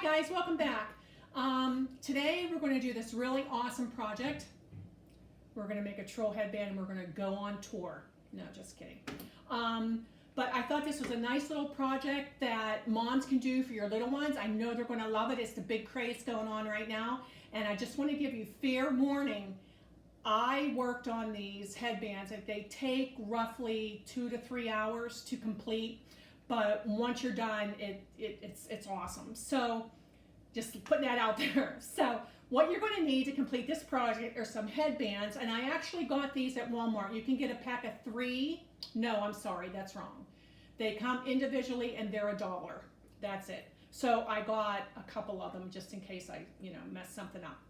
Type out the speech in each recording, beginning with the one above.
Hi guys, welcome back. Today we're going to do this really awesome project. We're going to make a troll headband and we're going to go on tour. No, just kidding. But I thought this was a nice little project that moms can do for your little ones. I know they're going to love it. It's the big craze going on right now. And I just want to give you fair warning. I worked on these headbands. They take roughly 2 to 3 hours to complete. But once you're done, it's awesome. So just putting that out there. So what you're going to need to complete this project are some headbands. And I actually got these at Walmart. You can get a pack of 3. No, I'm sorry, that's wrong. They come individually and they're $1. That's it. So I got a couple of them just in case I, mess something up.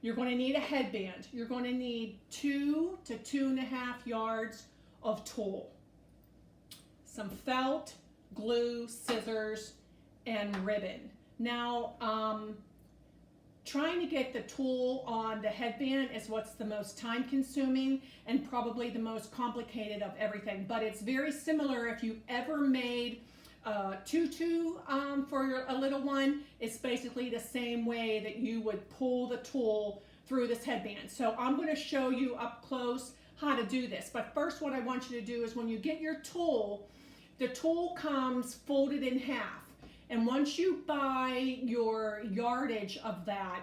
You're going to need a headband. You're going to need 2 to 2.5 yards of tulle, some felt, glue, scissors, and ribbon. Now, trying to get the tulle on the headband is what's the most time consuming and probably the most complicated of everything, but it's very similar if you ever made a tutu for a little one. It's basically the same way that you would pull the tulle through this headband. So I'm going to show you up close how to do this, but first what I want you to do is when you get your tulle, the tulle comes folded in half. And once you buy your yardage of that,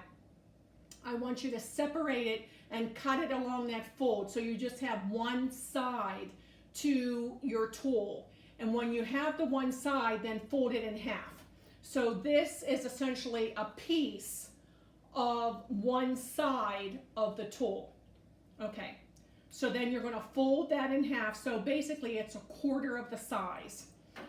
I want you to separate it and cut it along that fold. So you just have one side to your tulle. And when you have the one side, then fold it in half. So this is essentially a piece of one side of the tulle. Okay. So then you're going to fold that in half. So basically it's 1/4 of the size.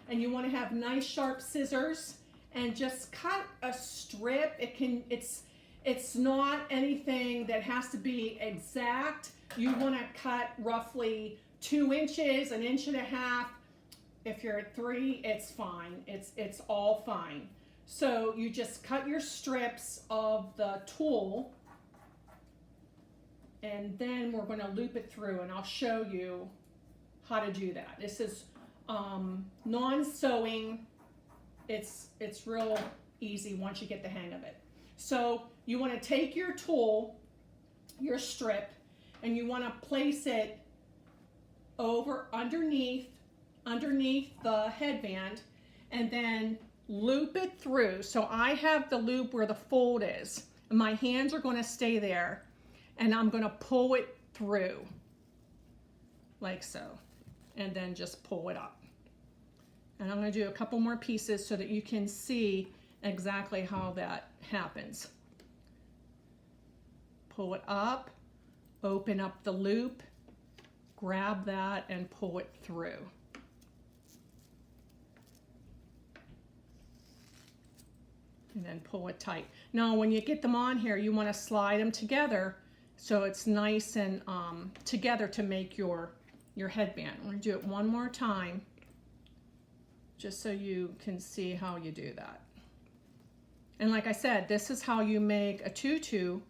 And you want to have nice sharp scissors and just cut a strip. It's not anything that has to be exact. You want to cut roughly 2 inches, 1.5 inches. If you're at 3, it's fine. It's all fine. So you just cut your strips of the tulle. And then we're going to loop it through and I'll show you how to do that. This is non-sewing. It's real easy once you get the hang of it. So you want to take your tulle, your strip, and you want to place it underneath the headband and then loop it through. So I have the loop where the fold is. And my hands are going to stay there. And I'm going to pull it through like so, and then just pull it up. And I'm going to do a couple more pieces so that you can see exactly how that happens. Pull it up, open up the loop, grab that and pull it through. And then pull it tight. Now when you get them on here, you want to slide them together so it's nice and together to make your headband. I'm going to do it one more time just so you can see how you do that. And like I said, this is how you make a tutu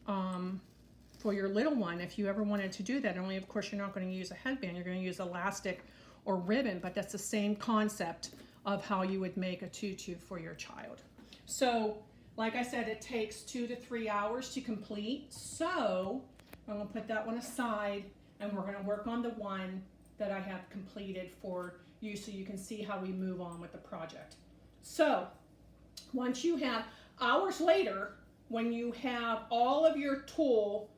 for your little one if you ever wanted to do that. Only of course you're not going to use a headband, you're going to use elastic or ribbon, but that's the same concept of how you would make a tutu for your child. So like I said, it takes 2 to 3 hours to complete. So I'm going to put that one aside and we're going to work on the one that I have completed for you so you can see how we move on with the project. So once you have, hours later, when you have all of your tulle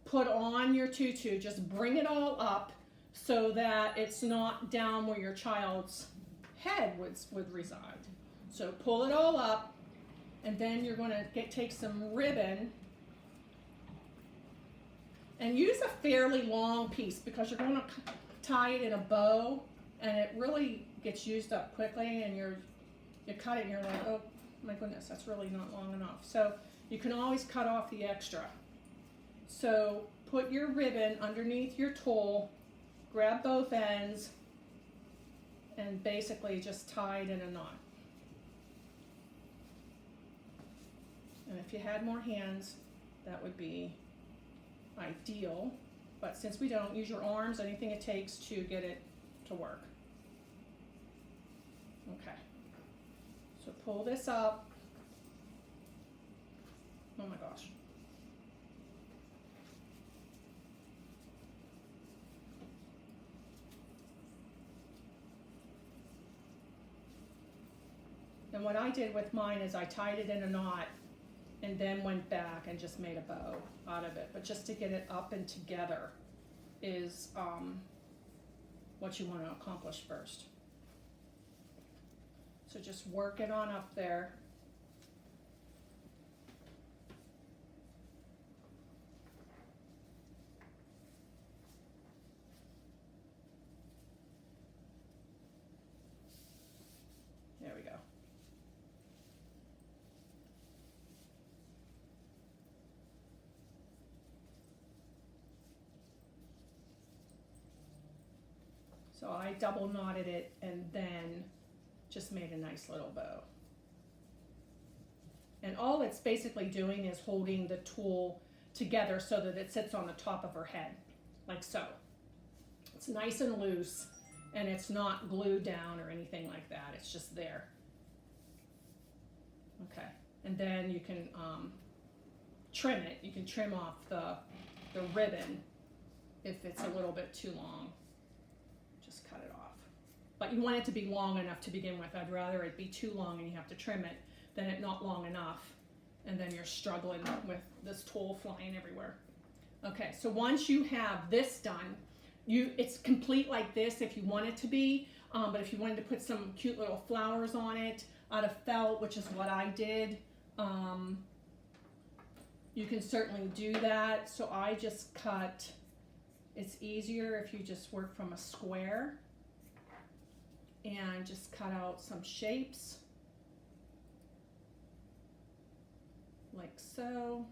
put on your tutu, just bring it all up so that it's not down where your child's head would reside. So pull it all up. And then you're going to take some ribbon and use a fairly long piece because you're going to tie it in a bow and it really gets used up quickly and you cut it and you're like, oh my goodness, that's really not long enough. So you can always cut off the extra. So put your ribbon underneath your tulle, grab both ends, and basically just tie it in a knot. And if you had more hands, that would be ideal. But since we don't, use your arms, anything it takes to get it to work. Okay. So pull this up. Oh my gosh. And what I did with mine is I tied it in a knot and then went back and just made a bow out of it. But just to get it up and together is what you want to accomplish first. So just work it on up there. There we go. So I double knotted it and then just made a nice little bow. And all it's basically doing is holding the tulle together so that it sits on the top of her head, like so. It's nice and loose, and it's not glued down or anything like that. It's just there. Okay, and then you can trim it. You can trim off the ribbon if it's a little bit too long. Just cut it off. But you want it to be long enough to begin with. I'd rather it be too long and you have to trim it than it not long enough, and then you're struggling with this tulle flying everywhere. Okay, so once you have this done, it's complete like this if you want it to be, but if you wanted to put some cute little flowers on it out of felt, which is what I did, you can certainly do that. So I just cut, it's easier if you just work from a square and just cut out some shapes like so.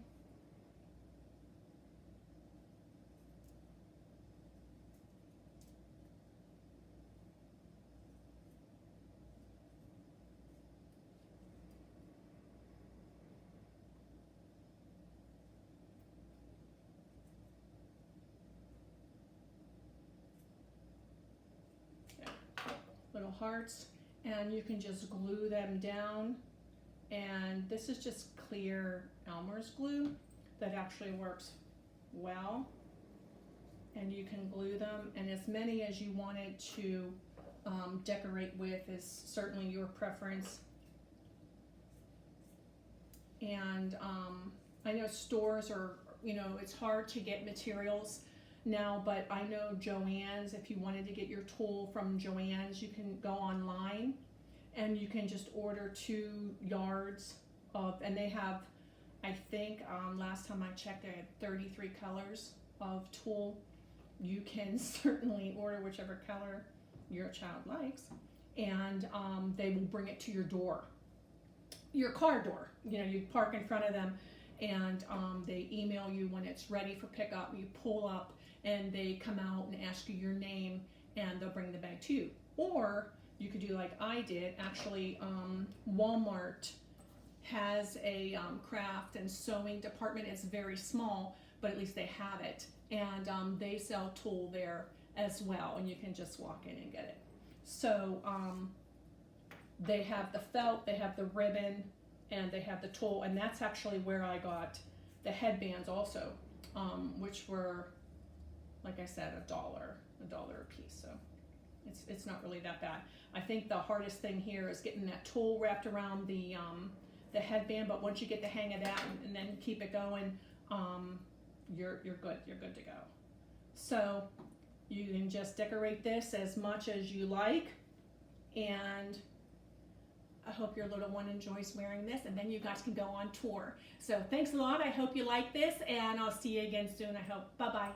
Little hearts, and you can just glue them down. And this is just clear Elmer's glue that actually works well, and you can glue them, and as many as you wanted to decorate with is certainly your preference. And I know stores are, it's hard to get materials now, but I know Joann's, if you wanted to get your tulle from Joann's, you can go online and you can just order 2 yards of, and they have, I think last time I checked, they had 33 colors of tulle. You can certainly order whichever color your child likes, and they will bring it to your door, your car door. You park in front of them, and they email you when it's ready for pickup. You pull up and they come out and ask you your name, and they'll bring the bag to you. Or you could do like I did. Actually, Walmart has a craft and sewing department. It's very small, but at least they have it. And they sell tulle there as well, and you can just walk in and get it. So they have the felt, they have the ribbon, and they have the tulle, and that's actually where I got the headbands also, which were, like I said, $1 a piece. So it's not really that bad. I think the hardest thing here is getting that tulle wrapped around the headband. But once you get the hang of that and then keep it going, you're good. You're good to go. So you can just decorate this as much as you like, and I hope your little one enjoys wearing this, and then you guys can go on tour. So thanks a lot. I hope you like this, and I'll see you again soon, I hope. Bye-bye.